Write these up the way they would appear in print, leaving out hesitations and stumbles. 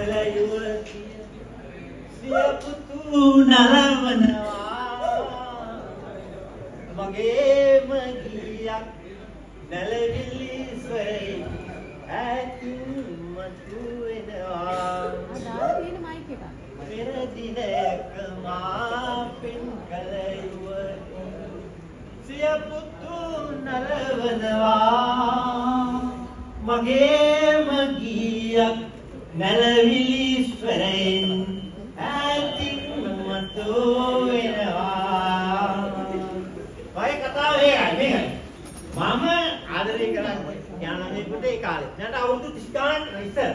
කල යුවතිය සිය පුතු නලවනවා මගේම ගියක් නැලවිලි ස්වරේ ඇතින් මතුවෙනවා පෙර දිනක මා පෙන් කල යුවතිය සිය පුතු නලවනවා මගේම ගියක් නැලවිලි ස්වරෙන් ඇතින් මතුවෙනවා ඔය කතාව මේකයි මම ආදරය කරන්නේ ඥානමය පුතේ ඒ කාලේ මට අවුරුදු 30 ගානක් ඉස්සර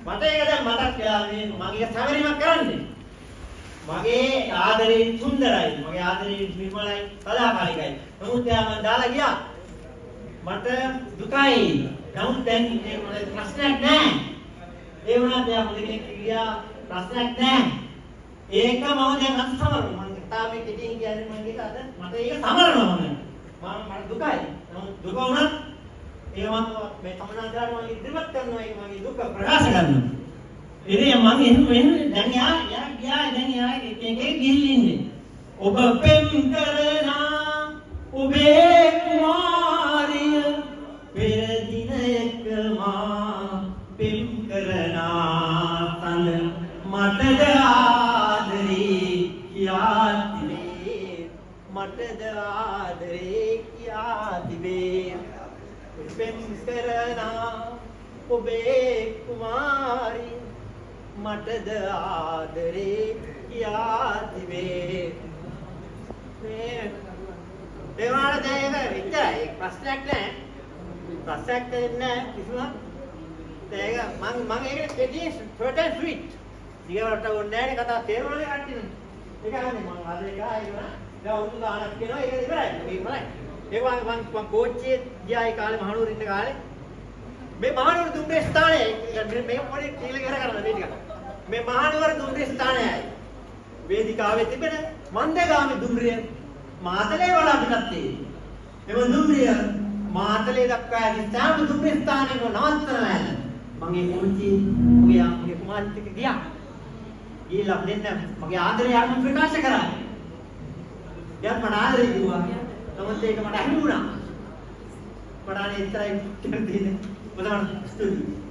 මට ඒක දැන් මතක් වෙලා මේ මගේ සැවරීමක් කරන්නේ මගේ ආදරේ සුන්දරයි මගේ ආදරේ නිර්මලයි සදාකාලිකයි නමුත් එයා මම දාලා ගියා මට දුකයි නමුත් දැන් ඉන්නේ මොකද ප්‍රශ්නයක් නැහැ ඒ වුණාට එයා මොකද කිව්වා ප්‍රශ්නයක් නැහැ ඒක මම දැන් අත්සමරනවා මම කතාවේ කෙටියෙන් කියන්නේ මම ඒක අද මට ඒක සමරනවා මම මට දුකයි නමුත් දුක වුණත් ඒක මම මේ තමනාදාට මම ඉදිරියට කරනවා ඒක මගේ දුක ප්‍රකාශ කරනවා ඉතින් මම එහෙම දැන් යා ගියා දැන් යා එකේ ගිහින් ඔබ පෙම් කරනා ඔබේ කුමාරිය පෙර දිනයක මා පෙම් කරනා තන මටද ආදරේ කියා තිබේ මටද ආදරේ කියා තිබේ පෙම් කරනා ඔබේ කුමාරිය මටද ආදරේ කියා තිබේ මේ දේවාල දැයක විතරයි ප්‍රශ්නයක් නැහැ ප්‍රශ්නයක් නැහැ කිසිම ඒක මම ඒක කෙටි ෂෝට් ඇන්ඩ් ස්වීට් ඊගොල්ලන්ට ඕනේ නැහැ කතා තේරුණානේ කට්ටියනේ ඒකනේ මම අද එක ආයෙත් දැන් උන් ගානක් කියනවා ඒක ඉවරයි මේකමයි ඒක මම කෝච්චියේ ගියා ඒ කාලේ මහනුවර ඉන්න කාලේ මේ මහනුවර දුම්රිය ස්ථානයේ මේ පොඩි කීල කර කරලා මේ ටික මේ මහනුවර දුම්රිය ස්ථානයයි වේදිකාවේ තිබෙන මන්දගාමී දුම්රිය මාතලේ වඩා පිටත් තියෙන්නේ එම දුම්රිය මාතලේ දක්වා ඇති සෑම දුම්රිය ස්ථානයක නවත්තනවා මගේ කෝච්චි මගේ කුමාරිත් එක්ක ගියා ගිහලා දෙන්න මගේ ආදරය ආත්ම ප්‍රකාශ කරා යම් මට ආදරය කිව්වා නමුත් ඒක මට අහිමි වුණා මට අනේ ඉතරයි කියලා තියෙන්නේ. Benar, setuju.